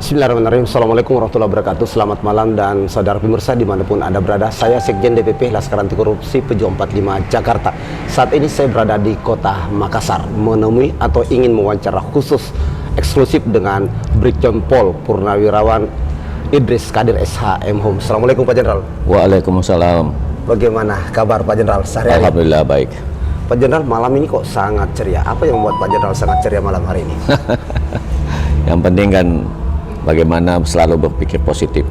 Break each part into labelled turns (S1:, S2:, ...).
S1: Bismillahirrahmanirrahim. Assalamualaikum warahmatullahi wabarakatuh. Selamat malam dan saudara pemirsa dimanapun Anda berada. Saya Sekjen DPP Laskar Anti Korupsi Pejuang 45 Jakarta. Saat ini saya berada di kota Makassar menemui atau ingin mewawancara khusus eksklusif dengan Brigjen Pol Purnawirawan Idris Kadir SH.M. Hum. Assalamualaikum Pak Jenderal.
S2: Waalaikumsalam.
S1: Bagaimana kabar Pak Jenderal sehari-hari?
S2: Alhamdulillah baik.
S1: Pak Jenderal, malam ini kok sangat ceria. Apa yang membuat Pak Jenderal sangat ceria malam hari ini?
S2: Yang penting kan bagaimana selalu berpikir positif.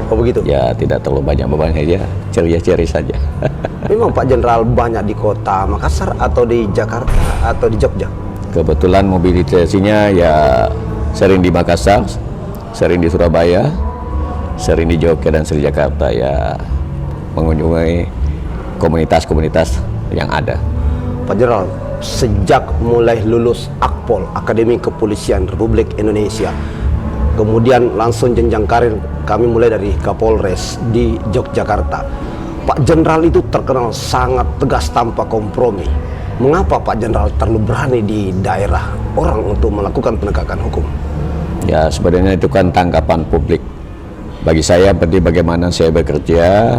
S1: Oh begitu?
S2: Ya tidak terlalu banyak beban saja, ceria-ceria saja.
S1: Memang Pak Jenderal banyak di kota Makassar atau di Jakarta atau di Jogja?
S2: Kebetulan mobilisasinya ya sering di Makassar, sering di Surabaya, sering di Jogja dan sering di Jakarta, ya mengunjungi komunitas-komunitas yang ada.
S1: Pak Jenderal, sejak mulai lulus Akpol, Akademi Kepolisian Republik Indonesia, kemudian langsung jenjang karir kami mulai dari Kapolres di Yogyakarta. Pak Jenderal itu terkenal sangat tegas tanpa kompromi. Mengapa Pak Jenderal terlalu berani di daerah orang untuk melakukan penegakan hukum?
S2: Ya sebenarnya itu kan tanggapan publik. Bagi saya berarti bagaimana saya bekerja,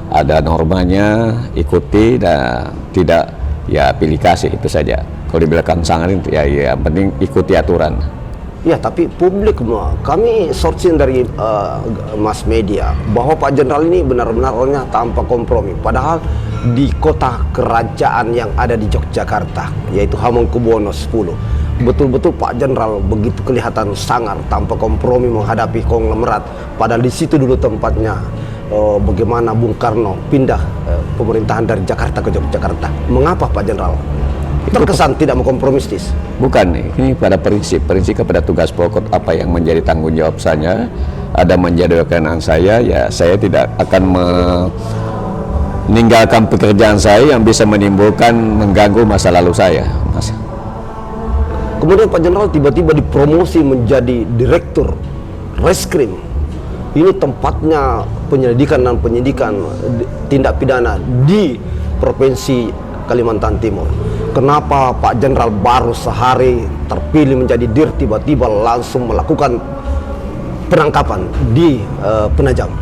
S2: ada normanya, ikuti dan tidak ya pilih kasih, itu saja. Kalau di belakang sangat ya yang penting ikuti aturan.
S1: Ya, tapi publik, kami searching dari mass media bahwa Pak Jenderal ini benar-benar orangnya tanpa kompromi. Padahal di kota kerajaan yang ada di Yogyakarta, yaitu Hamengkubuwono X, betul-betul Pak Jenderal begitu kelihatan sangar tanpa kompromi menghadapi konglomerat. Padahal di situ dulu tempatnya bagaimana Bung Karno pindah pemerintahan dari Jakarta ke Yogyakarta. Mengapa Pak Jenderal terkesan tidak kompromistis?
S2: Bukan, ini pada prinsip kepada tugas pokok apa yang menjadi tanggung jawab saya, ada menjadi kewenangan saya, ya saya tidak akan meninggalkan pekerjaan saya yang bisa menimbulkan mengganggu masa lalu saya, Mas.
S1: Kemudian Pak Jenderal tiba-tiba dipromosi menjadi Direktur Reskrim. Ini tempatnya penyelidikan dan penyidikan tindak pidana di Provinsi Kalimantan Timur. Kenapa Pak Jenderal baru sehari terpilih menjadi Dir tiba-tiba langsung melakukan penangkapan di Penajam?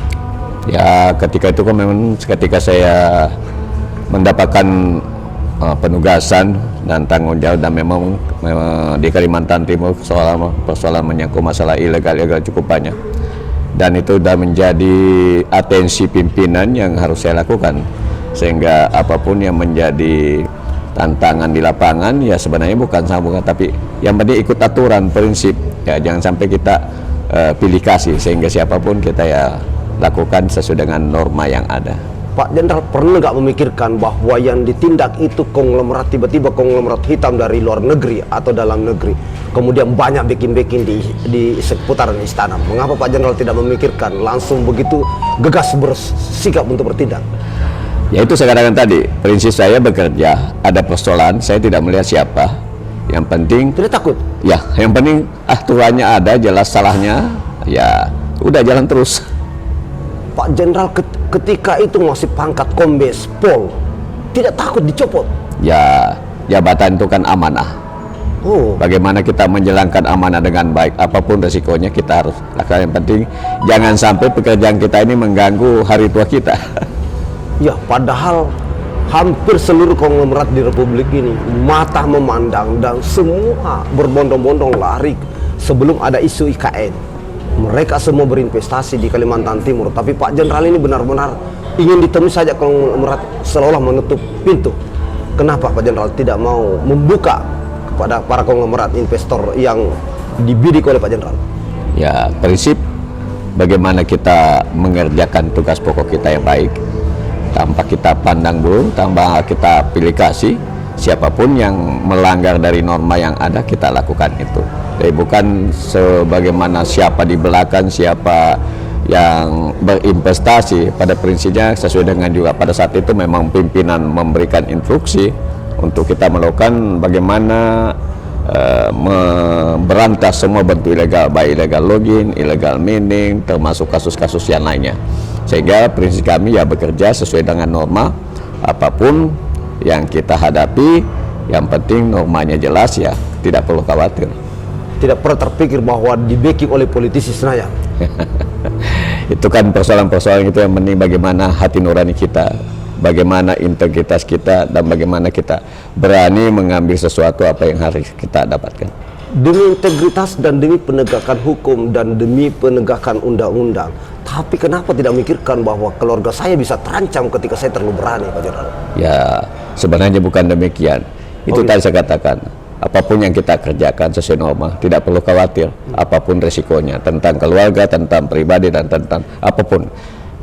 S2: Ya ketika itu kan memang ketika saya mendapatkan penugasan dan tanggung jawab, dan memang di Kalimantan Timur persoalan menyangkut masalah ilegal cukup banyak, dan itu sudah menjadi atensi pimpinan yang harus saya lakukan, sehingga apapun yang menjadi tantangan di lapangan ya sebenarnya bukan sambungan, tapi yang penting ikut aturan, prinsip, ya jangan sampai kita pilih kasih, sehingga siapapun kita ya lakukan sesuai dengan norma yang ada.
S1: Pak Jenderal pernah nggak memikirkan bahwa yang ditindak itu konglomerat, tiba-tiba konglomerat hitam dari luar negeri atau dalam negeri, kemudian banyak backing di seputaran istana? Mengapa Pak Jenderal tidak memikirkan, langsung begitu gegas bersikap untuk bertindak?
S2: Ya itu saya katakan tadi, prinsip saya bekerja, ada persoalan, saya tidak melihat siapa. Yang penting
S1: tidak takut.
S2: Ya, yang penting aturannya ada, jelas salahnya, ya udah jalan terus.
S1: Pak Jenderal ketika itu masih pangkat Kombes Pol, tidak takut dicopot?
S2: Ya, jabatan itu kan amanah.
S1: Oh.
S2: Bagaimana kita menjalankan amanah dengan baik, apapun resikonya kita harus lakukan. Yang penting jangan sampai pekerjaan kita ini mengganggu hari tua kita.
S1: Ya, padahal hampir seluruh konglomerat di Republik ini mata memandang dan semua berbondong-bondong lari sebelum ada isu IKN. Mereka semua berinvestasi di Kalimantan Timur, tapi Pak Jenderal ini benar-benar ingin ditemui saja konglomerat, seolah menutup pintu. Kenapa Pak Jenderal tidak mau membuka kepada para konglomerat investor yang dibidik oleh Pak Jenderal?
S2: Ya, prinsip bagaimana kita mengerjakan tugas pokok kita yang baik, tanpa kita pandang bulu, tanpa kita pilih kasih, siapapun yang melanggar dari norma yang ada kita lakukan itu. Jadi bukan sebagaimana siapa di belakang, siapa yang berinvestasi. Pada prinsipnya sesuai dengan juga pada saat itu memang pimpinan memberikan instruksi untuk kita melakukan bagaimana memberantas semua bentuk ilegal, baik ilegal login, ilegal mining, termasuk kasus-kasus yang lainnya. Sehingga prinsip kami ya bekerja sesuai dengan norma, apapun yang kita hadapi, yang penting normanya jelas, ya tidak perlu khawatir.
S1: tidak pernah terpikir bahwa di backing oleh politisi Senayan.
S2: Itu kan persoalan-persoalan itu yang penting, bagaimana hati nurani kita, bagaimana integritas kita, dan bagaimana kita berani mengambil sesuatu apa yang harus kita dapatkan.
S1: Demi integritas dan demi penegakan hukum dan demi penegakan undang-undang. Tapi kenapa tidak memikirkan bahwa keluarga saya bisa terancam ketika saya terlalu berani, Pak Jenderal?
S2: Ya, sebenarnya bukan demikian. Itu tadi saya katakan, apapun yang kita kerjakan sesuai norma, tidak perlu khawatir apapun resikonya, tentang keluarga, tentang pribadi, dan tentang apapun.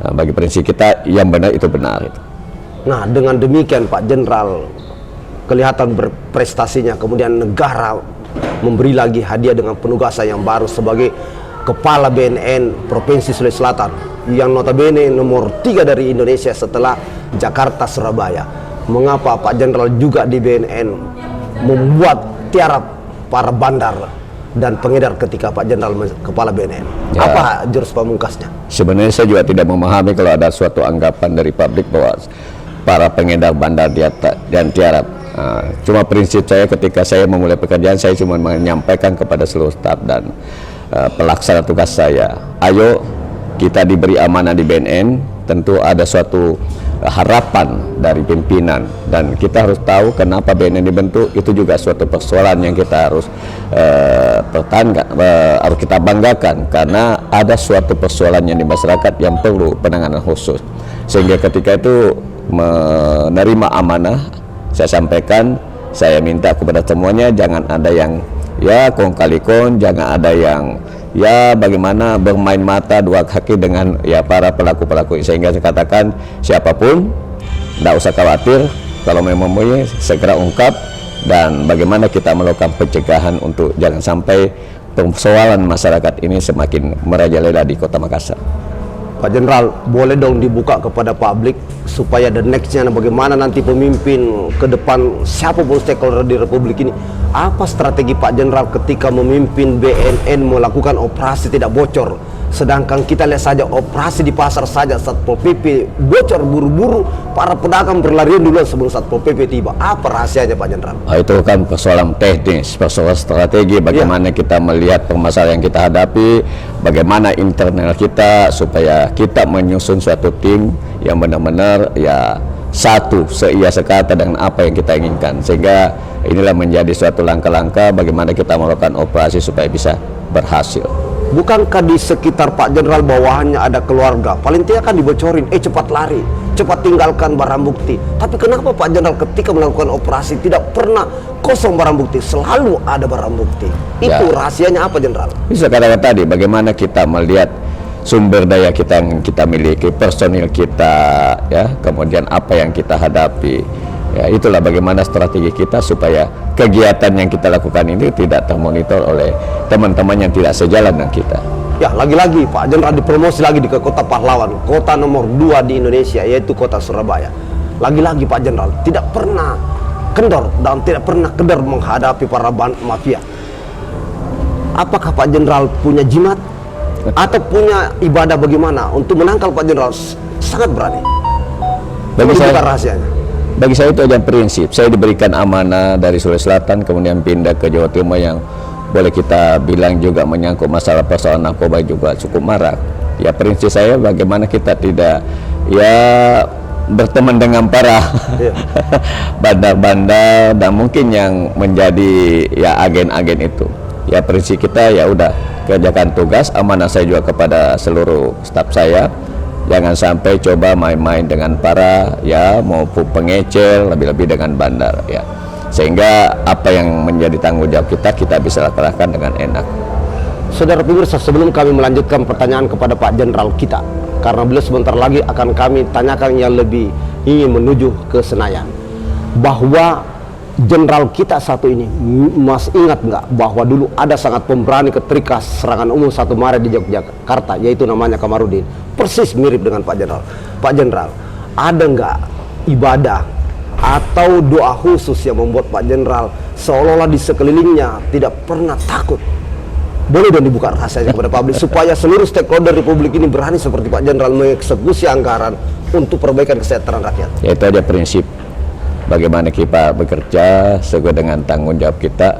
S2: Nah, bagi prinsip kita, yang benar itu benar.
S1: Nah, dengan demikian Pak Jenderal kelihatan berprestasinya, kemudian negara memberi lagi hadiah dengan penugasan yang baru sebagai Kepala BNN Provinsi Sulawesi Selatan, yang notabene nomor 3 dari Indonesia setelah Jakarta, Surabaya. Mengapa Pak Jenderal juga di BNN membuat tiarap para bandar dan pengedar ketika Pak Jenderal Kepala BNN?
S2: Ya.
S1: Apa jurus pamungkasnya?
S2: Sebenarnya saya juga tidak memahami kalau ada suatu anggapan dari publik bahwa para pengedar bandar dan tiarap. Cuma prinsip saya ketika saya memulai pekerjaan, saya cuma menyampaikan kepada seluruh staf dan pelaksana tugas saya, ayo kita diberi amanah di BNN, tentu ada suatu harapan dari pimpinan, dan kita harus tahu kenapa BNN dibentuk. Itu juga suatu persoalan yang kita harus pertahankan, harus kita banggakan, karena ada suatu persoalan yang di masyarakat yang perlu penanganan khusus. Sehingga ketika itu menerima amanah, saya sampaikan, saya minta kepada semuanya jangan ada yang ya kong kali kong, jangan ada yang ya bagaimana bermain mata dua kaki dengan ya para pelaku-pelaku. Sehingga saya katakan, siapapun tidak usah khawatir, kalau memang mau segera ungkap, dan bagaimana kita melakukan pencegahan untuk jangan sampai persoalan masyarakat ini semakin merajalela di Kota Makassar.
S1: Pak Jenderal, boleh dong dibuka kepada publik supaya the next-nya bagaimana nanti pemimpin ke depan, siapapun stakeholder di Republik ini, apa strategi Pak Jenderal ketika memimpin BNN melakukan operasi tidak bocor? Sedangkan kita lihat saja operasi di pasar saja Satpol PP bocor, buru-buru para pedagang berlarian duluan sebelum Satpol PP tiba. Apa rahasianya Pak Jenderal?
S2: Itu kan persoalan teknis, persoalan strategi, bagaimana kita melihat permasalahan yang kita hadapi, bagaimana internal kita supaya kita menyusun suatu tim yang benar-benar ya satu seia sekata dengan apa yang kita inginkan. Sehingga inilah menjadi suatu langkah-langkah bagaimana kita melakukan operasi supaya bisa berhasil.
S1: Bukankah di sekitar Pak Jenderal bawahannya ada keluarga? Paling tidak kan dibocorin, cepat lari, cepat tinggalkan barang bukti. Tapi kenapa Pak Jenderal ketika melakukan operasi tidak pernah kosong barang bukti, selalu ada barang bukti? Itu rahasianya apa Jenderal? Bisa
S2: katakan tadi, bagaimana kita melihat sumber daya kita yang kita miliki, personil kita, ya, kemudian apa yang kita hadapi. Ya, itulah bagaimana strategi kita supaya kegiatan yang kita lakukan ini tidak termonitor oleh teman-teman yang tidak sejalan dengan kita. Ya, lagi-lagi Pak Jenderal dipromosi lagi di kota pahlawan, kota nomor 2 di Indonesia, yaitu kota Surabaya. Lagi-lagi Pak Jenderal tidak pernah kendor dan tidak pernah kedar menghadapi para mafia. Apakah Pak Jenderal punya jimat atau punya ibadah bagaimana untuk menangkal Pak Jenderal? Sangat berani. Bagi saya rahasianya. Bagi saya itu aja prinsip. Saya diberikan amanah dari Sulawesi Selatan, kemudian pindah ke Jawa Timur yang boleh kita bilang juga menyangkut masalah persoalan narkoba juga cukup marak. Ya, prinsip saya bagaimana kita tidak ya berteman dengan para bandar-bandar dan mungkin yang menjadi ya agen-agen itu. Ya, prinsip kita ya udah kerjakan tugas. Amanah saya juga kepada seluruh staf saya, jangan sampai coba main-main dengan para ya maupun pengecel, lebih-lebih dengan bandar ya. Sehingga apa yang menjadi tanggung jawab kita bisa laksanakan dengan enak. Saudara pemirsa, sebelum kami melanjutkan pertanyaan kepada Pak Jenderal kita, karena beliau sebentar lagi akan kami tanyakan yang lebih ingin menuju ke Senayan, bahwa Jenderal kita satu ini, Mas ingat nggak bahwa dulu ada sangat pemberani ketika serangan umum 1 Maret di Yogyakarta, yaitu namanya Kamarudin, persis mirip dengan Pak Jenderal. Pak Jenderal, ada nggak ibadah atau doa khusus yang membuat Pak Jenderal seolah-olah di sekelilingnya tidak pernah takut? Boleh dong dibuka rahasianya kepada publik supaya seluruh stakeholder Republik ini berani seperti Pak Jenderal mengeksekusi anggaran untuk perbaikan kesejahteraan rakyat. Ya, itu ada prinsip bagaimana kita bekerja sesuai dengan tanggung jawab kita.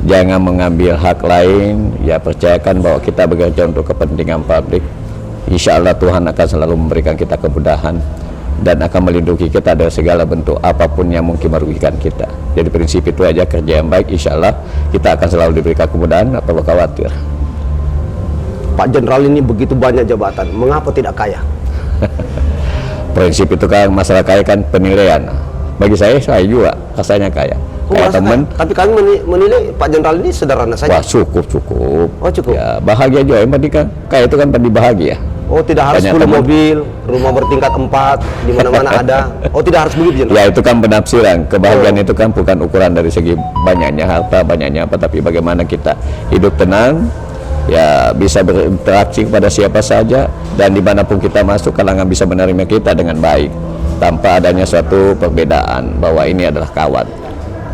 S2: jangan mengambil hak lain, ya percayakan bahwa kita bekerja untuk kepentingan publik. Insya Allah Tuhan akan selalu memberikan kita kemudahan dan akan melindungi kita dari segala bentuk apapun yang mungkin merugikan kita. Jadi prinsip itu aja, kerja yang baik, insya Allah kita akan selalu diberikan kemudahan, tak perlu khawatir.
S1: Pak Jenderal ini begitu banyak jabatan, mengapa tidak kaya?
S2: Prinsip itu kan, masalah kaya kan penilaian. Bagi saya juga rasanya kaya. Kayak teman.
S1: Tapi kami menilai Pak Jenderal ini sederhana saja.
S2: Wah, cukup.
S1: Oh, cukup.
S2: Ya, bahagia juga. Yang penting kan kaya itu kan penting bahagia.
S1: Oh, tidak harus
S2: Banyak
S1: 10
S2: teman.
S1: mobil, rumah bertingkat 4, di mana-mana ada. Oh, tidak harus begitu, Jenderal.
S2: Ya, itu kan penafsiran. Kebahagiaan itu kan bukan ukuran dari segi banyaknya harta, banyaknya apa, tapi bagaimana kita hidup tenang, ya bisa berinteraksi kepada siapa saja, dan dimanapun kita masuk kalangan bisa menerima kita dengan baik tanpa adanya suatu perbedaan bahwa ini adalah kawan.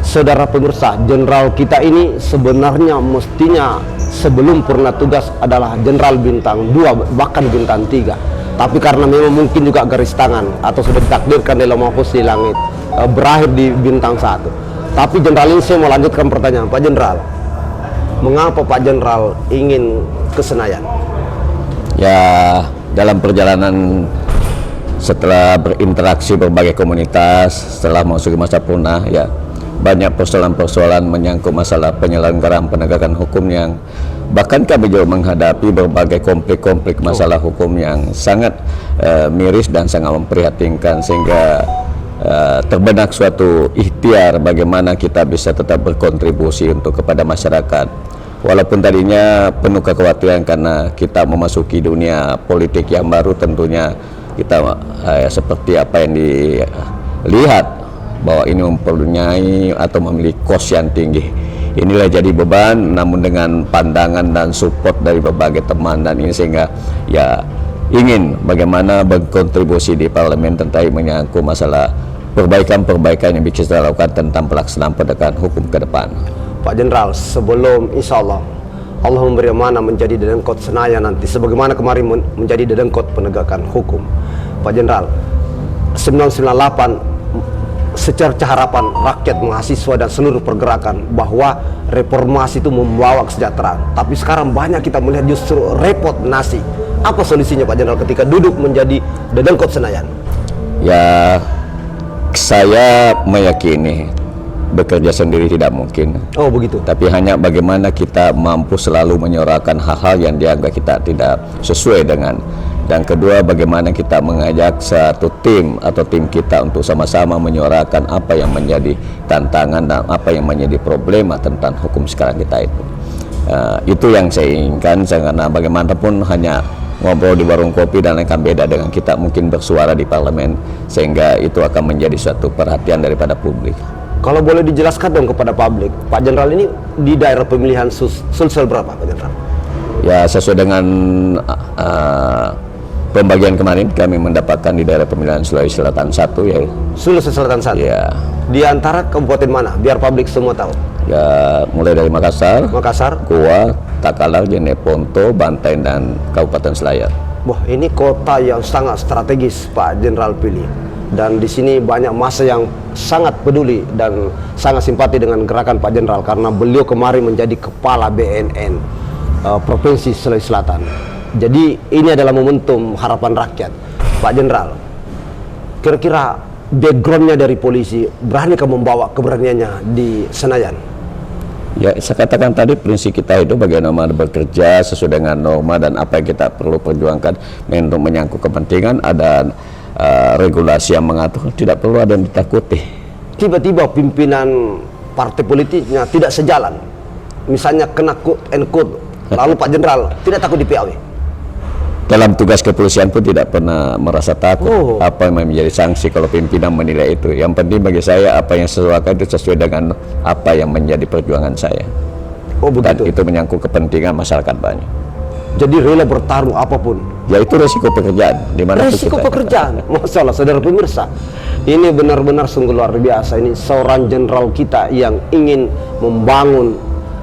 S1: Saudara pemirsa, Jenderal kita ini sebenarnya mestinya sebelum purna tugas adalah Jenderal bintang 2, bahkan bintang 3. Tapi karena memang mungkin juga garis tangan atau sudah ditakdirkan dalam mahfuz di langit, berakhir di bintang 1. Tapi Jenderal ini saya mau lanjutkan pertanyaan Pak Jenderal. Mengapa Pak Jenderal ingin ke Senayan?
S2: Ya, dalam perjalanan setelah berinteraksi berbagai komunitas, setelah masuk ke masa punah, ya banyak persoalan-persoalan menyangkut masalah penyelenggaraan penegakan hukum yang bahkan kami juga menghadapi berbagai konflik-konflik masalah hukum yang sangat miris dan sangat memprihatinkan, sehingga terbenak suatu ikhtiar bagaimana kita bisa tetap berkontribusi untuk kepada masyarakat. Walaupun tadinya penuh kekhawatiran karena kita memasuki dunia politik yang baru, tentunya kita seperti apa yang dilihat bahwa ini mempunyai atau memiliki kos yang tinggi. Inilah jadi beban, namun dengan pandangan dan support dari berbagai teman dan ini, sehingga ya ingin bagaimana berkontribusi di parlemen tentang menyangkut masalah perbaikan-perbaikan yang bisa kita lakukan tentang pelaksanaan penegakan hukum ke depan.
S1: Pak Jenderal, sebelum insya Allah memberi amanah menjadi dedengkot Senayan nanti, sebagaimana kemarin menjadi dedengkot penegakan hukum, Pak Jenderal, 1998 secerca harapan rakyat, mahasiswa dan seluruh pergerakan bahwa reformasi itu membawa kesejahteraan. Tapi sekarang banyak kita melihat justru repot nasi. Apa solusinya Pak Jenderal ketika duduk menjadi dedengkot Senayan?
S2: Ya, saya meyakini bekerja sendiri tidak mungkin.
S1: Oh begitu.
S2: Tapi hanya bagaimana kita mampu selalu menyuarakan hal-hal yang dianggap kita tidak sesuai dengan. Dan kedua, bagaimana kita mengajak satu tim atau tim kita untuk sama-sama menyuarakan apa yang menjadi tantangan dan apa yang menjadi problema tentang hukum sekarang kita itu. Itu yang saya inginkan, karena bagaimanapun hanya ngobrol di warung kopi dan akan beda dengan kita mungkin bersuara di parlemen, sehingga itu akan menjadi suatu perhatian daripada publik.
S1: Kalau boleh dijelaskan dong kepada publik, Pak Jenderal ini di daerah pemilihan Sulsel berapa Pak Jenderal?
S2: Ya, sesuai dengan pembagian kemarin kami mendapatkan di daerah pemilihan Sulawesi Selatan 1, ya.
S1: Sulawesi Selatan 1?
S2: Ya.
S1: Di antara kabupaten mana? Biar publik semua tahu.
S2: Ya, mulai dari Makassar, Goa, Takalar, Jeneponto, Banten, dan Kabupaten Selayar.
S1: Wah, ini kota yang sangat strategis Pak Jenderal pilih. Dan di sini banyak massa yang sangat peduli dan sangat simpati dengan gerakan Pak Jenderal karena beliau kemarin menjadi kepala BNN Provinsi Sulawesi Selatan. Jadi ini adalah momentum harapan rakyat. Pak Jenderal, kira-kira backgroundnya dari polisi, beranikah membawa keberaniannya di Senayan?
S2: Ya, saya katakan tadi prinsip kita itu bagaimana bekerja sesuai dengan norma dan apa yang kita perlu perjuangkan untuk menyangkut kepentingan. Ada regulasi yang mengatur, tidak perlu ada yang ditakuti.
S1: Tiba-tiba pimpinan partai politiknya tidak sejalan, misalnya kena quote and quote, lalu Pak Jenderal tidak takut di PAW?
S2: Dalam tugas kepolisian pun tidak pernah merasa takut. Apa yang menjadi sanksi kalau pimpinan menilai itu. Yang penting bagi saya apa yang sesuai itu sesuai dengan apa yang menjadi perjuangan saya.
S1: Oh begitu.
S2: Dan itu menyangkut kepentingan masyarakat banyak.
S1: Jadi rela bertarung apapun.
S2: Ya itu resiko pekerjaan.
S1: Resiko pekerjaan. Masya Allah, saudara pemirsa, ini benar-benar sungguh luar biasa. Ini seorang jenderal kita yang ingin membangun,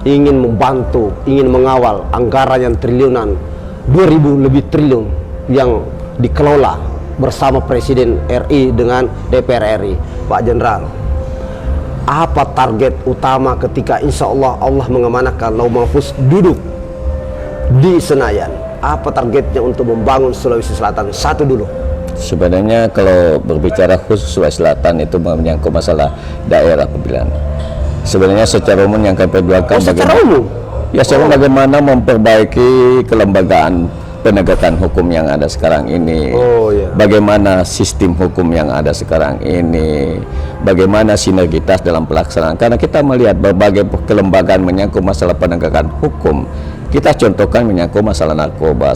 S1: ingin membantu, ingin mengawal anggaran yang triliunan, 2000 lebih triliun yang dikelola bersama Presiden RI dengan DPR RI. Pak Jenderal, apa target utama ketika insya Allah Allah mengamanahkan Lauh Mahfuz duduk di Senayan? Apa targetnya untuk membangun Sulawesi Selatan? Satu dulu.
S2: Sebenarnya kalau berbicara khusus Sulawesi Selatan itu menyangkut masalah daerah pemilihan. Sebenarnya secara umum yang kami perjuangkan
S1: Secara umum?
S2: Ya, bagaimana memperbaiki kelembagaan penegakan hukum yang ada sekarang ini. Bagaimana sistem hukum yang ada sekarang ini. Bagaimana sinergitas dalam pelaksanaan. Karena kita melihat berbagai kelembagaan menyangkut masalah penegakan hukum. Kita contohkan menyangkut masalah narkoba.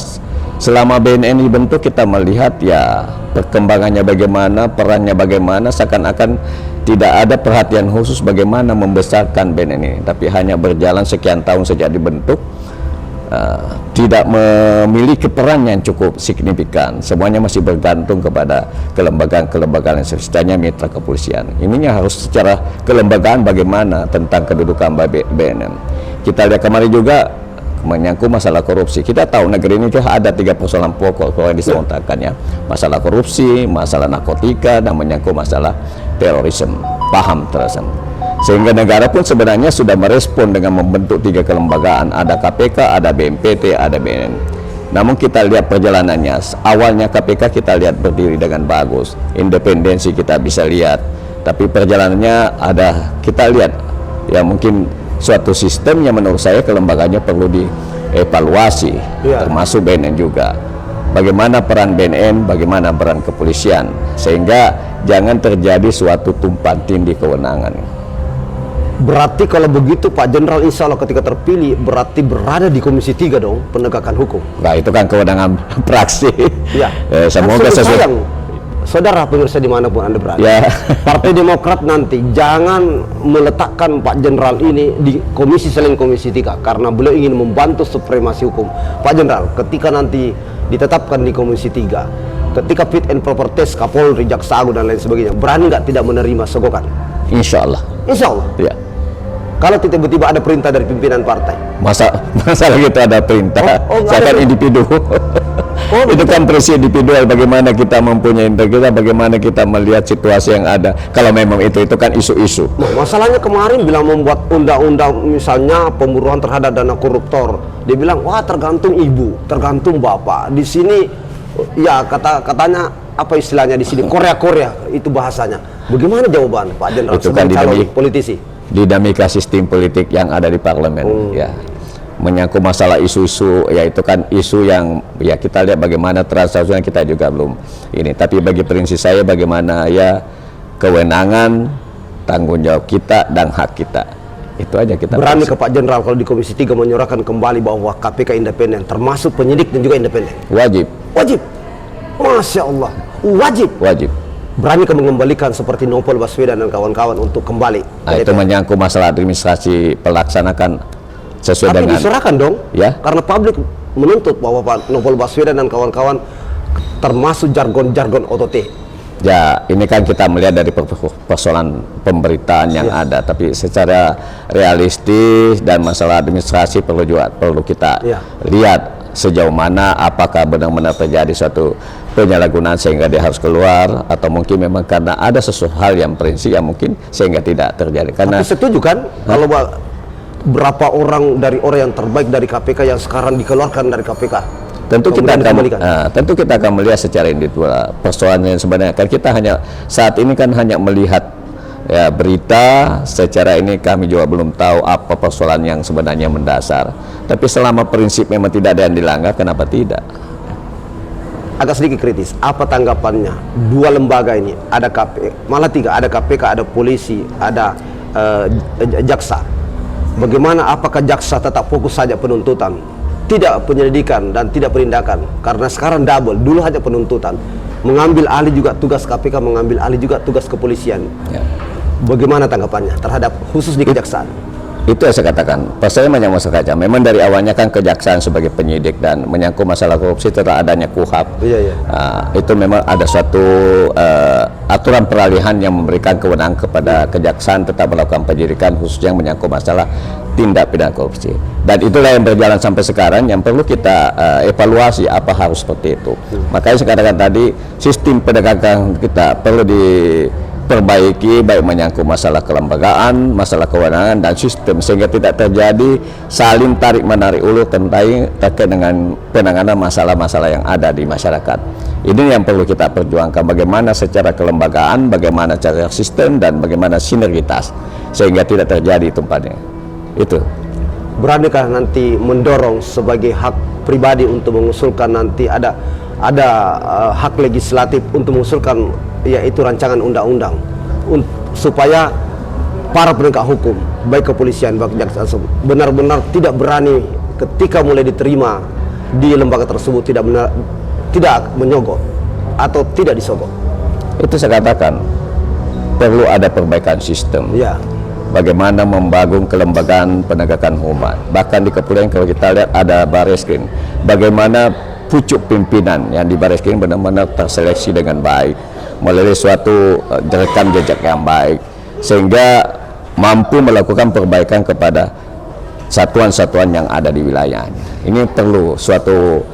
S2: Selama BNN dibentuk kita melihat ya perkembangannya bagaimana, perannya bagaimana, seakan-akan tidak ada perhatian khusus bagaimana membesarkan BNN ini. Tapi hanya berjalan sekian tahun sejak dibentuk, tidak memiliki peran yang cukup signifikan. Semuanya masih bergantung kepada kelembagaan-kelembagaan yang sisanya mitra kepolisian. Ininya harus secara kelembagaan bagaimana tentang kedudukan BNN. Kita lihat kemarin juga menyangkut masalah korupsi. Kita tahu negeri ini juga ada 3 persoalan pokok yang diserentakkannya. Masalah korupsi, masalah narkotika, dan menyangkut masalah terorisme, paham terorisme. Sehingga negara pun sebenarnya sudah merespon dengan membentuk 3 kelembagaan. Ada KPK, ada BNPT, ada BNN. Namun kita lihat perjalanannya. Awalnya KPK kita lihat berdiri dengan bagus. Independensi kita bisa lihat. Tapi perjalanannya ada, kita lihat ya mungkin suatu sistem yang menurut saya kelembagaannya perlu dievaluasi, termasuk BNN juga. Bagaimana peran BNN, bagaimana peran kepolisian, sehingga jangan terjadi suatu tumpang tindih kewenangan.
S1: Berarti kalau begitu Pak Jenderal insya Allah ketika terpilih berarti berada di Komisi 3 dong, penegakan hukum.
S2: Nah itu kan kewenangan praksi.
S1: Ya.
S2: Semoga sesuai.
S1: Saudara pemirsa dimanapun Anda berada, Partai Demokrat nanti jangan meletakkan Pak Jenderal ini di komisi selain Komisi 3 karena beliau ingin membantu supremasi hukum. Pak Jenderal, ketika nanti ditetapkan di Komisi 3, ketika fit and proper test Kapolri, Jaksa Agung dan lain sebagainya, berani nggak tidak menerima sogokan?
S2: Insya Allah.
S1: Insya Allah.
S2: Ya.
S1: Kalau tiba-tiba ada perintah dari pimpinan partai,
S2: masalah gitu ada perintah, saya kan individu. Itu kan prinsip individual, bagaimana kita mempunyai integritas, bagaimana kita melihat situasi yang ada. Kalau memang itu kan isu-isu.
S1: Masalahnya kemarin bilang membuat undang-undang misalnya pemburuan terhadap dana koruptor. Dia bilang wah tergantung ibu, tergantung bapak. Di sini ya katanya apa istilahnya di sini Korea itu bahasanya. Bagaimana jawaban Pak Jenderal sebagai calon politisi?
S2: Dinamika sistem politik yang ada di parlemen ya. Menyangkut masalah isu-isu ya itu kan isu yang ya kita lihat bagaimana transaksinya kita juga belum ini, tapi bagi prinsip saya bagaimana ya kewenangan, tanggung jawab kita dan hak kita, itu aja kita
S1: berani ke Pak Jenderal kalau di Komisi 3 menyuarakan kembali bahwa KPK independen termasuk penyidik dan juga independen.
S2: Wajib
S1: Masya Allah, wajib berani mengembalikan seperti Novel Baswedan dan kawan-kawan untuk kembali.
S2: Nah, itu menyangkut masalah administrasi pelaksanakan sesuai
S1: tapi
S2: dengan
S1: diserahkan dong
S2: ya,
S1: karena publik menuntut bahwa Pak Novel Baswedan dan kawan-kawan termasuk jargon-jargon OTT.
S2: Ya ini kan kita melihat dari persoalan pemberitaan yang ada, tapi secara realistis dan masalah administrasi perlu kita lihat sejauh mana apakah benar-benar terjadi suatu penyalahgunaan sehingga dia harus keluar, atau mungkin memang karena ada sesuatu hal yang prinsip yang mungkin sehingga tidak terjadi. Karena
S1: tapi setuju kan kalau berapa orang yang terbaik dari KPK yang sekarang dikeluarkan dari KPK? Tentu kita akan melihat secara individual persoalan yang sebenarnya. Kan kita saat ini hanya melihat ya berita secara ini, kami juga belum tahu apa persoalan yang sebenarnya mendasar. Tapi selama prinsip memang tidak ada yang dilanggar, kenapa tidak? Agak sedikit kritis. Apa tanggapannya? 2 lembaga ini, ada KPK, malah 3, ada KPK, ada polisi, ada jaksa. Bagaimana apakah jaksa tetap fokus saja penuntutan, tidak penyelidikan dan tidak penindakan? Karena sekarang double, dulu hanya penuntutan, mengambil alih juga tugas KPK, mengambil alih juga tugas kepolisian. Bagaimana tanggapannya terhadap khusus di kejaksaan?
S2: Itu yang saya katakan, pasalnya banyak masalah. Memang dari awalnya kan kejaksaan sebagai penyidik dan menyangkut masalah korupsi setelah adanya KUHP. Itu memang ada suatu aturan peralihan yang memberikan kewenangan kepada kejaksaan tetap melakukan penyidikan khususnya yang menyangkut masalah tindak pidana korupsi. Dan itulah yang berjalan sampai sekarang, yang perlu kita evaluasi apa harus seperti itu. Makanya saya katakan tadi sistem penegakan kita perlu perbaiki, baik menyangkut masalah kelembagaan, masalah kewenangan dan sistem, sehingga tidak terjadi saling tarik menarik ulur terkait dengan penanganan masalah-masalah yang ada di masyarakat. Ini yang perlu kita perjuangkan, bagaimana secara kelembagaan, bagaimana secara sistem, dan bagaimana sinergitas sehingga tidak terjadi tumpahnya. Itu.
S1: Beranikah nanti mendorong sebagai hak pribadi untuk mengusulkan nanti ada hak legislatif untuk mengusulkan yaitu rancangan undang-undang supaya para penegak hukum baik kepolisian baik kejaksaan benar-benar tidak berani ketika mulai diterima di lembaga tersebut tidak menyogok atau tidak disogok.
S2: Itu saya katakan perlu ada perbaikan sistem.
S1: Ya.
S2: Bagaimana membangun kelembagaan penegakan hukum. Bahkan di kepolisian kalau kita lihat ada Bareskrim, bagaimana pucuk pimpinan yang di Bareskrim benar-benar terseleksi dengan baik melalui suatu rekam jejak yang baik sehingga mampu melakukan perbaikan kepada satuan-satuan yang ada di wilayahnya. Ini perlu suatu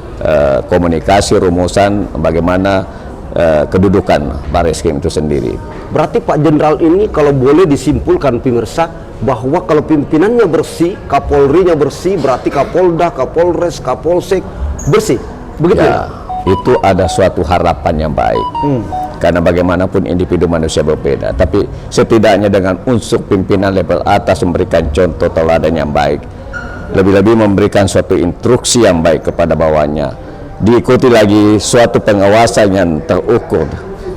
S2: komunikasi rumusan bagaimana kedudukan Bareskrim itu sendiri.
S1: Berarti Pak Jenderal ini kalau boleh disimpulkan pemirsa bahwa kalau pimpinannya bersih, Kapolrinya bersih, berarti Kapolda, Kapolres, Kapolsek bersih. Begitu ya?
S2: Itu ada suatu harapan yang baik. Karena bagaimanapun individu manusia berbeda, tapi setidaknya dengan unsur pimpinan level atas memberikan contoh teladan yang baik, lebih-lebih memberikan suatu instruksi yang baik kepada bawahnya, diikuti lagi suatu pengawasan yang terukur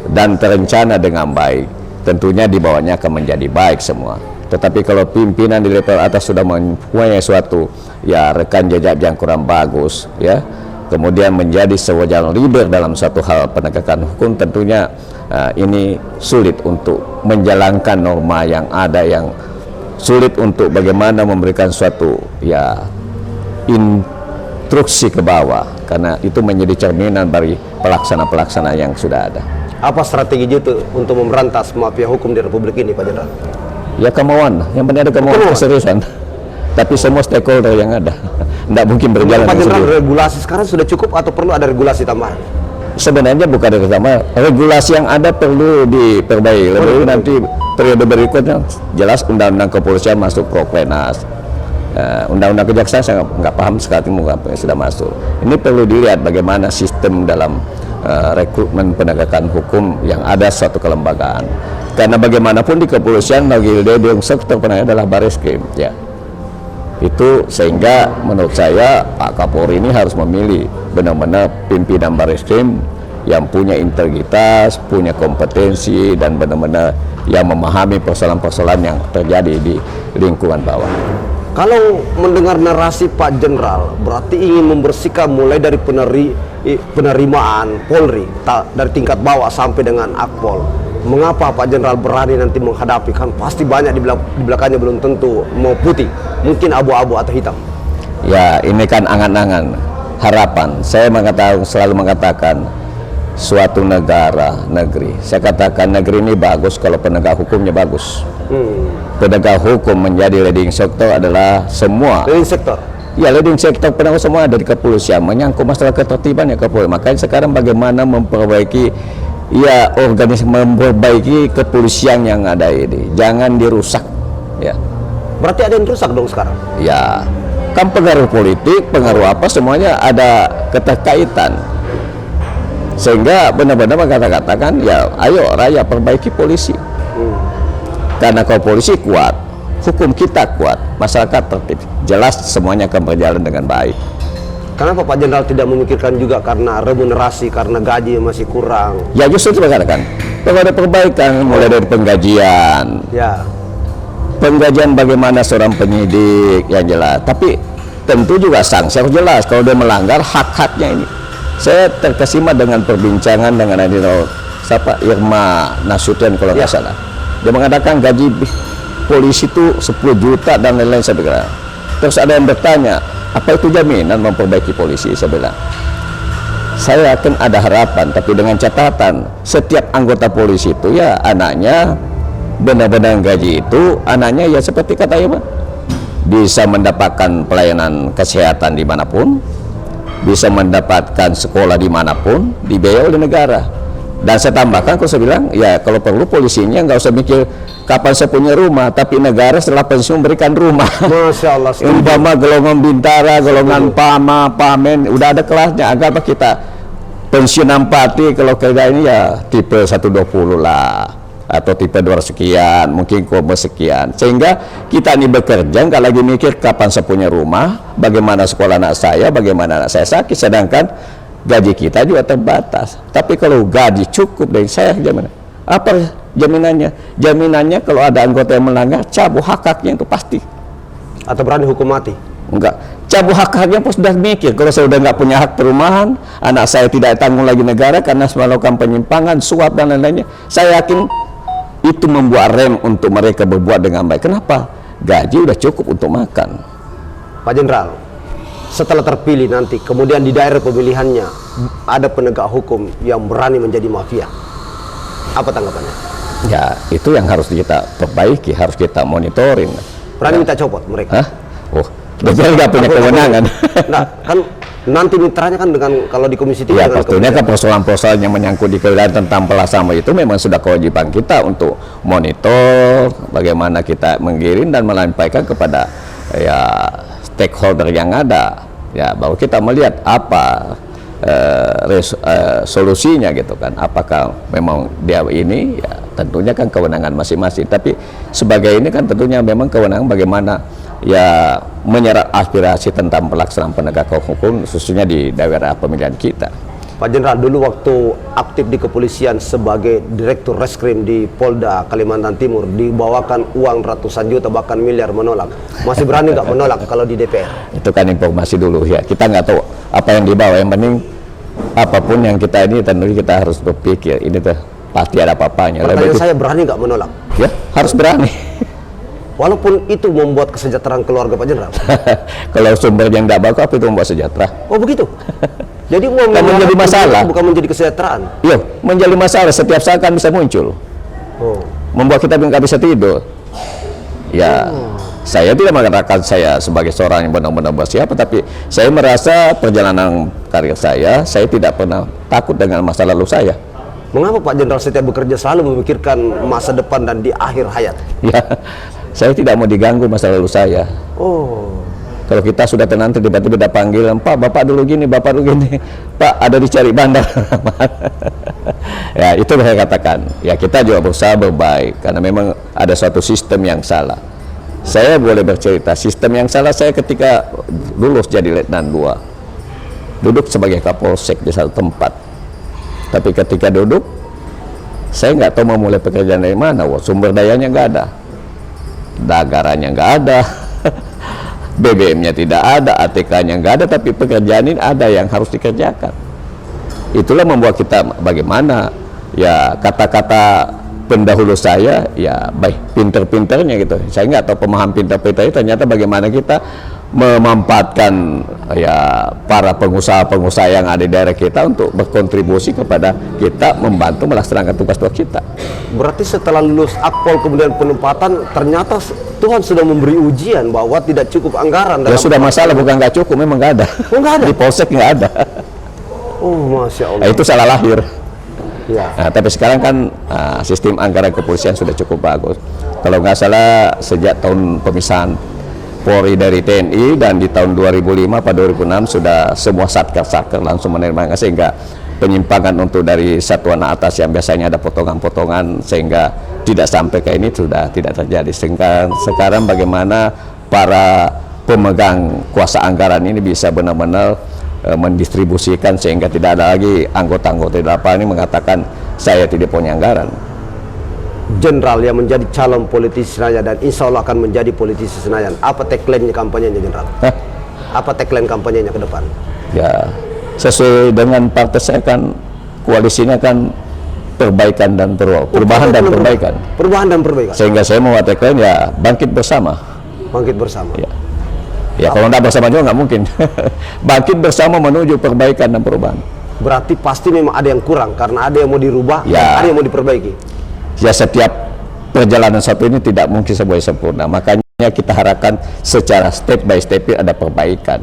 S2: dan terencana dengan baik, tentunya di bawahnya akan menjadi baik semua. Tetapi kalau pimpinan di level atas sudah mempunyai suatu rekan jejak yang kurang bagus, kemudian menjadi sewajar leader dalam satu hal penegakan hukum, tentunya ini sulit untuk menjalankan norma yang ada, yang sulit untuk bagaimana memberikan suatu instruksi ke bawah, karena itu menjadi cerminan bagi pelaksana-pelaksana yang sudah ada.
S1: Apa strategi itu untuk memberantas mafia hukum di Republik ini, Pak Jenderal?
S2: Ya kemauan, yang penting ada kemauan, keseriusan. Tapi semua stakeholder yang ada, tidak mungkin berjalan.
S1: Pak Jenderal, regulasi sekarang sudah cukup atau perlu ada regulasi tambahan?
S2: Sebenarnya bukan ada tambahan, regulasi yang ada perlu diperbaiki. Lebih nanti periode berikutnya jelas undang-undang kepolisian masuk prolegnas, undang-undang kejaksaan saya nggak paham sekali mengapa sudah masuk. Ini perlu dilihat bagaimana sistem dalam rekrutmen penegakan hukum yang ada suatu kelembagaan. Karena bagaimanapun di kepolisian bagi leading sektor penegak adalah Bareskrim, itu sehingga menurut saya Pak Kapolri ini harus memilih benar-benar pimpinan Bareskrim yang punya integritas, punya kompetensi, dan benar-benar yang memahami persoalan-persoalan yang terjadi di lingkungan bawah.
S1: Kalau mendengar narasi Pak Jenderal, berarti ingin membersihkan mulai dari penerimaan Polri dari tingkat bawah sampai dengan Akpol. Mengapa Pak Jenderal berani nanti menghadapi, kan pasti banyak di belakangnya belum tentu mau putih, mungkin abu-abu atau hitam.
S2: Ya, ini kan angan-angan, harapan. Saya selalu mengatakan suatu negeri. Saya katakan negeri ini bagus kalau penegak hukumnya bagus. Penegak hukum menjadi leading sector adalah semua. Leading sector? Ya, leading sector penegak semua ada di kepolisian, menyangkut masalah ketertiban ya kepolisian. Makanya sekarang bagaimana memperbaiki memperbaiki kepolisian yang ada ini, jangan dirusak. Ya.
S1: Berarti ada yang rusak dong sekarang?
S2: Ya, kan pengaruh politik, pengaruh apa semuanya ada keterkaitan. Sehingga benar-benar katakan ayo rakyat perbaiki polisi. Karena kalau polisi kuat, hukum kita kuat, masyarakat tertib, jelas semuanya akan berjalan dengan baik.
S1: Kenapa Pak Jenderal tidak memikirkan juga karena remunerasi, karena gaji masih kurang?
S2: Ya justru itu katakan, kalau ada perbaikan mulai dari penggajian.
S1: Ya.
S2: Penggajian bagaimana seorang penyidik yang jelas, tapi tentu juga sanksi harus jelas kalau dia melanggar hak-haknya ini. Saya terkesima dengan perbincangan dengan Irma Nasution kalau nggak salah. Dia mengatakan gaji polisi itu 10 juta dan lain-lain, saya bilang. Terus ada yang bertanya, apa itu jaminan memperbaiki polisi? Saya bilang, saya akan ada harapan, tapi dengan catatan setiap anggota polisi itu anaknya benar-benar gaji itu anaknya seperti kata Irma, bisa mendapatkan pelayanan kesehatan dimanapun, bisa mendapatkan sekolah dimanapun, dibiayai oleh negara, Dan saya tambahkan, kalau saya bilang, ya kalau perlu polisinya nggak usah mikir kapan saya punya rumah, tapi negara setelah pensiun berikan rumah.
S1: Masya Allah.
S2: Umpama golongan bintara, golongan pama, pamen, udah ada kelasnya. Agar kita pensiun ampati, kalau kerja ini ya tipe 120 lah, atau tipe 200 sekian, mungkin koma sekian. Sehingga kita ini bekerja nggak lagi mikir kapan saya punya rumah, bagaimana sekolah anak saya, bagaimana anak saya sakit, sedangkan gaji kita juga terbatas. Tapi kalau gaji cukup dari saya, gimana? Apa jaminannya? Jaminannya kalau ada anggota yang melanggar, cabut hak-haknya itu pasti.
S1: Atau berani hukum mati?
S2: Enggak. Cabut hak-haknya pas sudah mikir, kalau saya udah nggak punya hak perumahan, anak saya tidak tanggung lagi negara karena melakukan penyimpangan, suap dan lain-lainnya, saya yakin itu membuat rem untuk mereka berbuat dengan baik. Kenapa? Gaji udah cukup untuk makan.
S1: Pak Jenderal, setelah terpilih nanti, kemudian di daerah pemilihannya ada penegak hukum yang berani menjadi mafia, apa tanggapannya?
S2: Ya, itu yang harus kita perbaiki, harus kita monitoring.
S1: Berani minta copot mereka?
S2: Hah? Oh, betul nggak punya kewenangan.
S1: Nah, kan nanti mitranya kan dengan, kalau di Komisi 3
S2: Ya,
S1: dengan
S2: pastinya kan persoalan-persoalan yang menyangkut di kewenangan tentang pelaksanaan itu memang sudah kewajiban kita untuk monitor bagaimana kita menggiring dan menyampaikan kepada ya stakeholder yang ada. Ya, baru kita melihat apa solusinya gitu kan. Apakah memang dia ini, ya tentunya kan kewenangan masing-masing. Tapi sebagai ini kan tentunya memang kewenangan bagaimana ya menyerap aspirasi tentang pelaksanaan penegakan hukum khususnya di daerah pemilihan kita.
S1: Pak Jenderal, dulu waktu aktif di kepolisian sebagai Direktur Reskrim di Polda Kalimantan Timur, dibawakan uang ratusan juta bahkan miliar, menolak. Masih berani nggak menolak kalau di DPR?
S2: Itu kan informasi dulu ya, kita nggak tahu apa yang dibawa. Yang penting apapun yang kita ini tentu kita harus berpikir ini tuh pasti ada apa-apanya.
S1: Pertanyaan saya, berani nggak menolak?
S2: Ya harus berani.
S1: Walaupun itu membuat kesejahteraan keluarga Pak Jenderal.
S2: Kalau sumbernya nggak bagus, apa itu membuat sejahtera?
S1: Oh begitu. Jadi uang
S2: Kan menjadi masalah,
S1: bukan menjadi kesejahteraan.
S2: Iya, menjadi masalah. Setiap saat kan bisa muncul, membuat kita nggak bisa tidur. Ya, saya tidak mengatakan saya sebagai seorang yang benar-benar bersiap, tapi saya merasa perjalanan karir saya tidak pernah takut dengan masa lalu saya.
S1: Mengapa Pak Jenderal setiap bekerja selalu memikirkan masa depan dan di akhir hayat?
S2: Ya, saya tidak mau diganggu masa lalu saya.
S1: Oh.
S2: Kalau kita sudah tenang, tiba-tiba ada panggilan, Pak, Bapak dulu gini, Bapak dulu gini, Pak, ada dicari bandar. Ya, itu saya katakan. Ya, kita juga berusaha berbaik, karena memang ada suatu sistem yang salah. Saya boleh bercerita, sistem yang salah saya ketika lulus jadi Letnan 2. Duduk sebagai Kapolsek di satu tempat. Tapi ketika duduk, saya nggak tahu mau mulai pekerjaan dari mana. Wah, sumber dayanya nggak ada. Dagarannya nggak ada. BBM-nya tidak ada, ATK-nya nggak ada, tapi pekerjaan ini ada yang harus dikerjakan. Itulah membuat kita bagaimana ya kata-kata pendahulu saya ya baik pinter-pinternya gitu. Saya nggak tahu pemaham pinter-pinternya, ternyata bagaimana kita memanfaatkan ya para pengusaha-pengusaha yang ada di daerah kita untuk berkontribusi kepada kita membantu melaksanakan tugas-tugas kita.
S1: Berarti setelah lulus Akpol kemudian penempatan, ternyata Tuhan sudah memberi ujian bahwa tidak cukup anggaran.
S2: Ya sudah masalah, bukan nggak cukup, memang nggak ada.
S1: Oh, nggak ada?
S2: Di Polsek nggak ada.
S1: Oh, Masya Allah.
S2: Nah, itu salah lahir.
S1: Ya.
S2: Nah, tapi sekarang kan sistem anggaran kepolisian sudah cukup bagus. Kalau nggak salah sejak tahun pemisahan Polri dari TNI, dan di tahun 2005 pada 2006 sudah semua satker langsung menerima, sehingga penyimpangan untuk dari satuan atas yang biasanya ada potongan-potongan sehingga tidak sampai ke ini sudah tidak terjadi. Sehingga sekarang bagaimana para pemegang kuasa anggaran ini bisa benar-benar mendistribusikan sehingga tidak ada lagi anggota-anggota di lapangan ini mengatakan saya tidak punya anggaran.
S1: Jenderal yang menjadi calon politisi Senayan dan insya Allah akan menjadi politisi Senayan, apa tagline kampanyenya Jenderal? Apa tagline kampanyenya ke depan?
S2: Ya sesuai dengan partai saya kan koalisinya kan perbaikan dan perubahan dan perbaikan.
S1: Perubahan dan perbaikan.
S2: Sehingga saya mau tagline ya bangkit bersama.
S1: Bangkit bersama.
S2: Ya, ya kalau tidak bersama juga nggak mungkin. Bangkit bersama menuju perbaikan dan perubahan.
S1: Berarti pasti memang ada yang kurang karena ada yang mau dirubah,
S2: ya,
S1: ada yang mau diperbaiki.
S2: Ya setiap perjalanan satu ini tidak mungkin semuanya sempurna, makanya kita harapkan secara step by step ada perbaikan.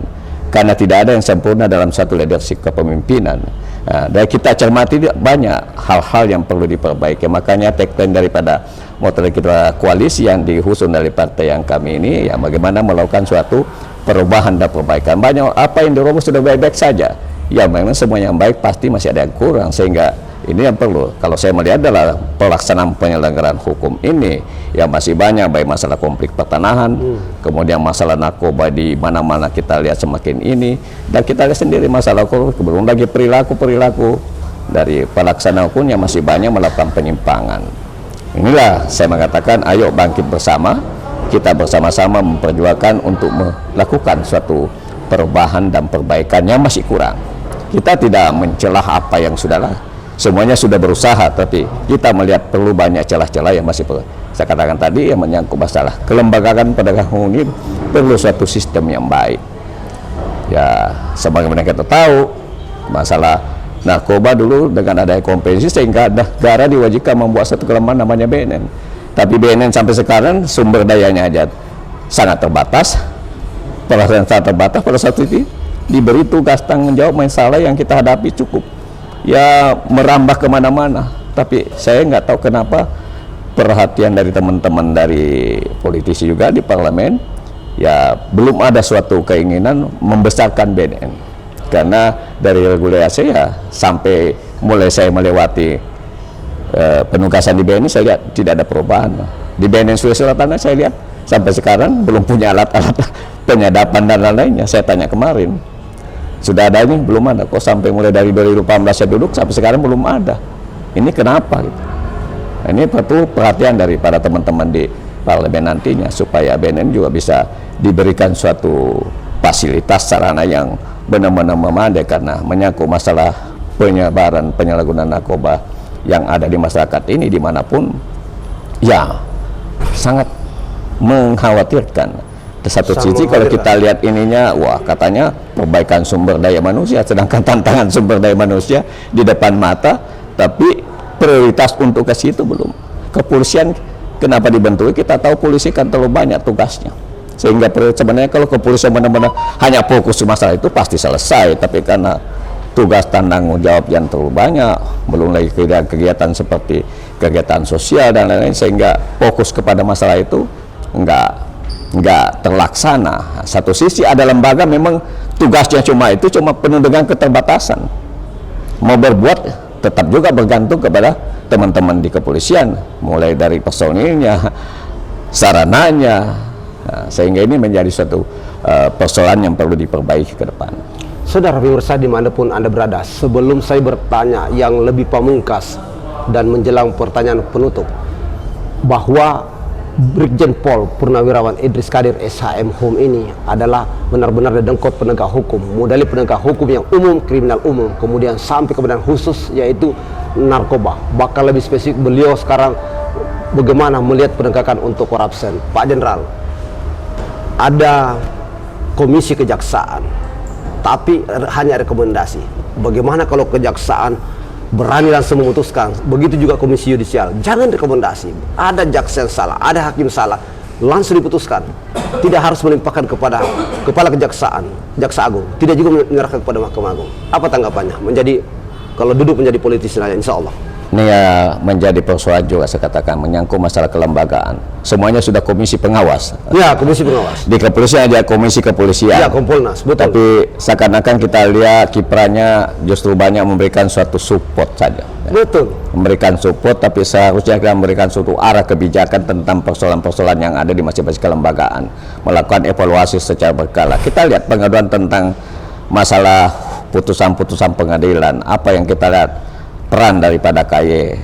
S2: karena tidak ada yang sempurna dalam satu leadership kepemimpinan. Dan kita cermati banyak hal-hal yang perlu diperbaiki. Makanya tagline daripada motor kita koalisi yang diusung dari partai yang kami ini, ya bagaimana melakukan suatu perubahan dan perbaikan. Banyak apa yang dirumus sudah baik-baik saja. Ya memang semua yang baik pasti masih ada yang kurang, sehingga ini yang perlu. Kalau saya melihat adalah pelaksanaan penyelenggaraan hukum ini yang masih banyak, baik masalah konflik pertanahan, kemudian masalah narkoba di mana-mana kita lihat semakin ini, dan kita lihat sendiri masalah korupsi, belum lagi perilaku dari pelaksana hukum yang masih banyak melakukan penyimpangan. Inilah saya mengatakan, ayo bangkit bersama, kita bersama-sama memperjuangkan untuk melakukan suatu perubahan dan perbaikan yang masih kurang. Kita tidak mencelah apa yang sudahlah, semuanya sudah berusaha, tapi kita melihat perlu banyak celah-celah yang masih perlu. Saya katakan tadi yang menyangkut masalah kelembagaan penegakan hukum ini perlu suatu sistem yang baik. Ya, sebagaimana kita tahu masalah narkoba dulu dengan adanya kompensasi sehingga negara diwajibkan membuat satu kelembagaan namanya BNN. Tapi BNN sampai sekarang sumber dayanya aja sangat terbatas, perasaan sangat terbatas. Pada saat itu diberi tugas tanggung jawab masalah yang kita hadapi cukup ya merambah kemana-mana. Tapi saya nggak tahu kenapa perhatian dari teman-teman dari politisi juga di parlemen ya belum ada suatu keinginan membesarkan BNN, karena dari regulasi ya sampai mulai saya melewati penugasan di BNN saya lihat tidak ada perubahan. Di BNN Sulawesi Selatan saya lihat sampai sekarang belum punya alat-alat penyadapan dan lain-lainnya. Saya tanya kemarin, sudah ada ini? Belum ada. Kok sampai mulai dari 2018 saya duduk sampai sekarang belum ada? Ini kenapa gitu? Nah, ini perlu perhatian daripada teman-teman di parlemen nantinya supaya BNN juga bisa diberikan suatu fasilitas sarana yang benar-benar memadai, karena menyangkut masalah penyebaran penyalahgunaan narkoba yang ada di masyarakat ini dimanapun ya sangat mengkhawatirkan. Di satu sisi kalau kita lihat ininya, wah katanya perbaikan sumber daya manusia, sedangkan tantangan sumber daya manusia di depan mata, tapi prioritas untuk ke situ belum. Kepolisian kenapa dibentuk? Kita tahu polisi kan terlalu banyak tugasnya, sehingga sebenarnya kalau kepolisian benar-benar hanya fokus ke masalah itu pasti selesai, tapi karena tugas tanggung jawab yang terlalu banyak, belum lagi kegiatan seperti kegiatan sosial dan lain-lain, sehingga fokus kepada masalah itu enggak terlaksana. Satu sisi ada lembaga memang tugasnya cuma penuh dengan keterbatasan. Mau berbuat tetap juga bergantung kepada teman-teman di kepolisian, mulai dari personilnya, sarananya, sehingga ini menjadi suatu persoalan yang perlu diperbaiki ke depan.
S1: Saudara pemirsa dimanapun Anda berada, sebelum saya bertanya yang lebih pamungkas dan menjelang pertanyaan penutup, bahwa Brigjen Pol Purnawirawan Idris Kadir SHM Hum ini adalah benar-benar dedengkot penegak hukum, mulai penegak hukum yang umum, kriminal umum, kemudian sampai kemudian khusus yaitu narkoba. Bahkan lebih spesifik beliau sekarang bagaimana melihat penegakan untuk korupsi. Pak Jenderal, ada komisi kejaksaan, tapi hanya rekomendasi. Bagaimana kalau kejaksaan berani langsung memutuskan? Begitu juga komisi yudisial, jangan rekomendasi. Ada jaksa yang salah, ada hakim salah, langsung diputuskan. Tidak harus melimpahkan kepada kepala kejaksaan, jaksa agung, tidak juga menyerahkan kepada mahkamah agung. Apa tanggapannya menjadi, kalau duduk menjadi politisi lain, insya Allah?
S2: Ini ya menjadi persoalan juga, saya katakan menyangkut masalah kelembagaan. Semuanya sudah komisi pengawas.
S1: Ya, komisi pengawas.
S2: Di kepolisian aja komisi kepolisian.
S1: Ya, Kompolnas, betul.
S2: Tapi seakan-akan kita lihat kiprahnya justru banyak memberikan suatu support saja.
S1: Betul.
S2: Memberikan support, tapi seharusnya kita memberikan suatu arah kebijakan tentang persoalan-persoalan yang ada di masing-masing kelembagaan. Melakukan evaluasi secara berkala. Kita lihat pengaduan tentang masalah putusan-putusan pengadilan. Apa yang kita lihat? Peran daripada KY,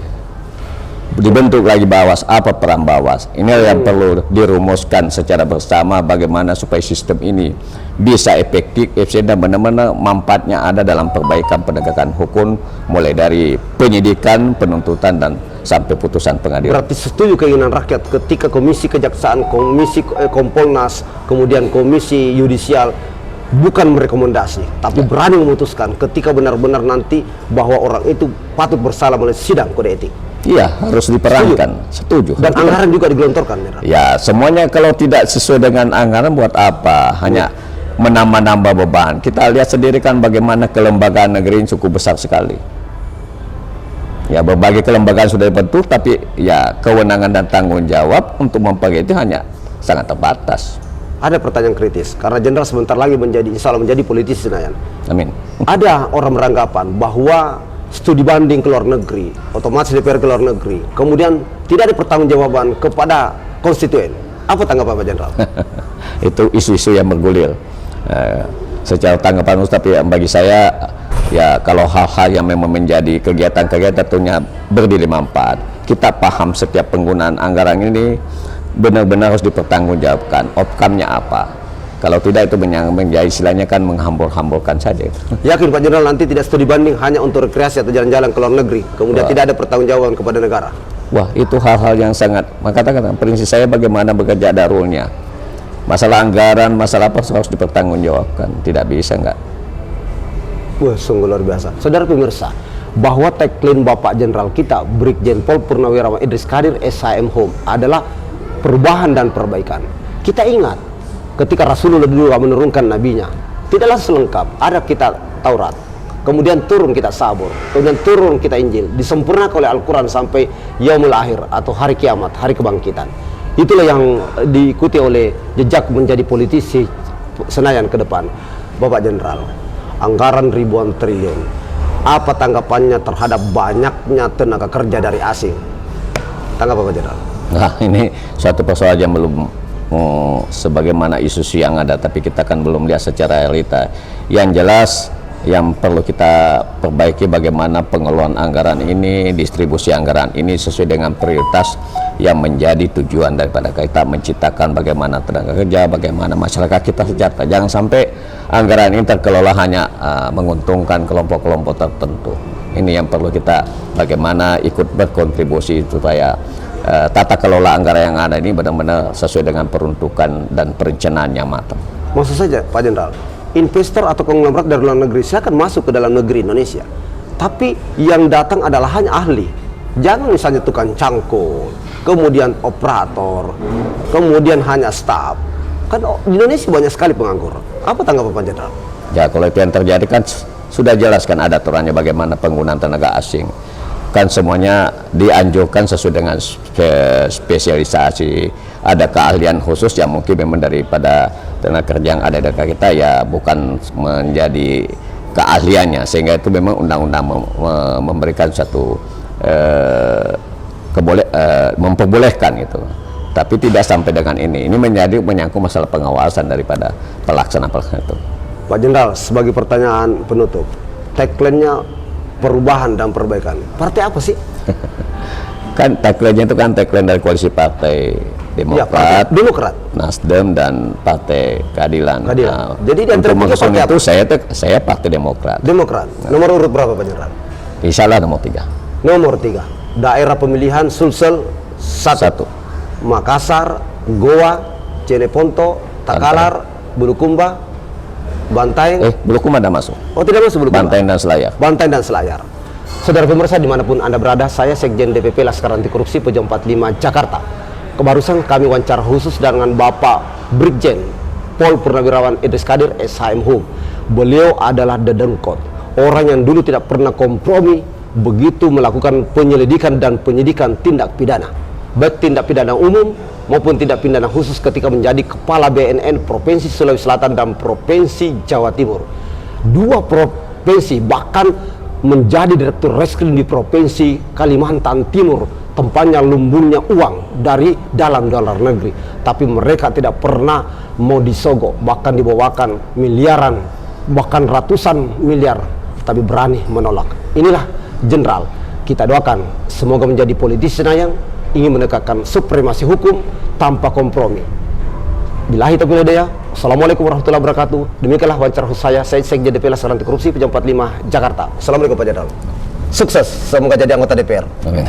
S2: dibentuk lagi Bawas, apa peran Bawas? Ini yang perlu dirumuskan secara bersama, bagaimana supaya sistem ini bisa efektif, dan benar-benar manfaatnya ada dalam perbaikan penegakan hukum, mulai dari penyidikan, penuntutan, dan sampai putusan pengadilan.
S1: Berarti setuju keinginan rakyat ketika komisi kejaksaan, komisi Kompolnas, kemudian komisi yudisial bukan merekomendasi, tapi berani memutuskan ketika benar-benar nanti bahwa orang itu patut bersalah melalui sidang kode etik.
S2: Iya, harus diperankan. Setuju.
S1: Dan anggaran juga digelontorkan.
S2: Ya, semuanya kalau tidak sesuai dengan anggaran buat apa? Hanya menambah-nambah beban. Kita lihat sendiri kan bagaimana kelembagaan negeri ini cukup besar sekali. Ya, berbagai kelembagaan sudah dibentuk, tapi ya kewenangan dan tanggung jawab untuk memperbaiki itu hanya sangat terbatas.
S1: Ada pertanyaan kritis, karena Jenderal sebentar lagi insya Allah menjadi politisi Senayan.
S2: Amin.
S1: Ada orang beranggapan bahwa studi banding ke luar negeri, otomatis DPR ke luar negeri, kemudian tidak ada pertanggungjawaban kepada konstituen. Apa tanggapan Pak Jenderal?
S2: Itu isu-isu yang bergulir. Secara tanggapan tapi bagi saya, ya kalau hal-hal yang memang menjadi kegiatan-kegiatan tentunya berdiri manfaat. Kita paham setiap penggunaan anggaran ini benar-benar harus dipertanggungjawabkan. Outcome-nya apa? Kalau tidak itu menjadi istilahnya kan menghambur-hamburkan saja.
S1: Yakin Pak Jenderal nanti tidak studi banding hanya untuk rekreasi atau jalan-jalan ke luar negeri, kemudian tidak ada pertanggungjawaban kepada negara?
S2: Wah, itu hal-hal yang sangat, katakan prinsip saya bagaimana bekerja ada rule-nya. Masalah anggaran, masalah apa harus dipertanggungjawabkan. Tidak bisa enggak.
S1: Wah, sungguh luar biasa. Saudara pemirsa, bahwa tagline Bapak Jenderal kita, Brigjen Pol Purnawirawan Idris Kadir SHM Home adalah perubahan dan perbaikan. Kita ingat, ketika Rasulullah dulu menurunkan nabinya, tidaklah selengkap. Ada kitab Taurat, kemudian turun kitab Sabur, kemudian turun kitab Injil, disempurnakan oleh Al-Quran sampai Yaumul Akhir atau hari kiamat, hari kebangkitan. Itulah yang diikuti oleh jejak menjadi politisi Senayan ke depan. Bapak Jenderal, anggaran ribuan triliun, apa tanggapannya terhadap banyaknya tenaga kerja dari asing? Tanggapan Pak Jenderal?
S2: Nah, ini suatu persoalan yang belum sebagaimana isu yang ada, tapi kita kan belum lihat secara realita. Yang jelas yang perlu kita perbaiki bagaimana pengelolaan anggaran ini, distribusi anggaran ini sesuai dengan prioritas yang menjadi tujuan daripada kita menciptakan bagaimana tenaga kerja, bagaimana masyarakat kita sejahtera. Jangan sampai anggaran ini terkelola hanya menguntungkan kelompok-kelompok tertentu. Ini yang perlu kita bagaimana ikut berkontribusi supaya tata kelola anggaran yang ada ini benar-benar sesuai dengan peruntukan dan perencanaan yang matang.
S1: Maksud saja Pak Jenderal, investor atau konglomerat dari luar negeri silakan masuk ke dalam negeri Indonesia, tapi yang datang adalah hanya ahli. Jangan misalnya tukang cangkul, kemudian operator, kemudian hanya staf. Kan di Indonesia banyak sekali penganggur. Apa tanggapan Pak Jenderal?
S2: Ya, kalau itu yang terjadi kan sudah jelas kan ada aturannya bagaimana penggunaan tenaga asing. Kan semuanya dianjurkan sesuai dengan spesialisasi. Ada keahlian khusus yang mungkin memang daripada tenaga kerja yang ada di kita ya bukan menjadi keahliannya, sehingga itu memang undang-undang memberikan satu memperbolehkan itu. Tapi tidak sampai dengan ini menyangkut masalah pengawasan daripada pelaksana itu.
S1: Pak Jenderal, sebagai pertanyaan penutup, tagline-nya perubahan dan perbaikan. Partai apa sih?
S2: Kan tagline-nya itu kan tagline dari koalisi partai Demokrat,
S1: ya, Demokrat,
S2: Nasdem dan Partai Keadilan.
S1: Nah,
S2: jadi di antara tiga itu saya Partai Demokrat.
S1: Demokrat. Nah. Nomor urut berapa Pak Jenderal?
S2: Insya Allah nomor 3.
S1: Nomor 3. Daerah pemilihan Sulsel 1. Makassar, Goa, Cileponto, Takalar, Bulukumba, Bantaeng.
S2: Bulukumba tidak masuk.
S1: Oh, tidak masuk Bulukumba.
S2: Bantaeng dan Selayar.
S1: Bantaeng dan Selayar. Saudara pemirsa dimanapun Anda berada, saya Sekjen DPP Laskar Anti Korupsi Pejuang 45 Jakarta. Kebarusan kami wawancara khusus dengan Bapak Brigjen Pol Purnawirawan Idris Kadir SHM Hum. Beliau adalah dedengkot, orang yang dulu tidak pernah kompromi begitu melakukan penyelidikan dan penyidikan tindak pidana, baik tindak pidana umum maupun tindak pidana khusus ketika menjadi Kepala BNN Provinsi Sulawesi Selatan dan Provinsi Jawa Timur. 2 provinsi, bahkan menjadi Direktur Reskrim di Provinsi Kalimantan Timur, tempatnya lumbungnya uang dari dalam dolar negeri. Tapi mereka tidak pernah mau disogok, bahkan dibawakan miliaran, bahkan ratusan miliar, tapi berani menolak. Inilah Jenderal. Kita doakan semoga menjadi politisi yang ingin menegakkan supremasi hukum tanpa kompromi. Billahi taufiq wal hidayah. Assalamualaikum warahmatullahi wabarakatuh. Demikianlah wawancara saya Sekjen DPP Laskar Anti Korupsi Pejuang 45 Jakarta. Assalamualaikum Pak Jenderal. Sukses, semoga jadi anggota DPR.
S2: Amin.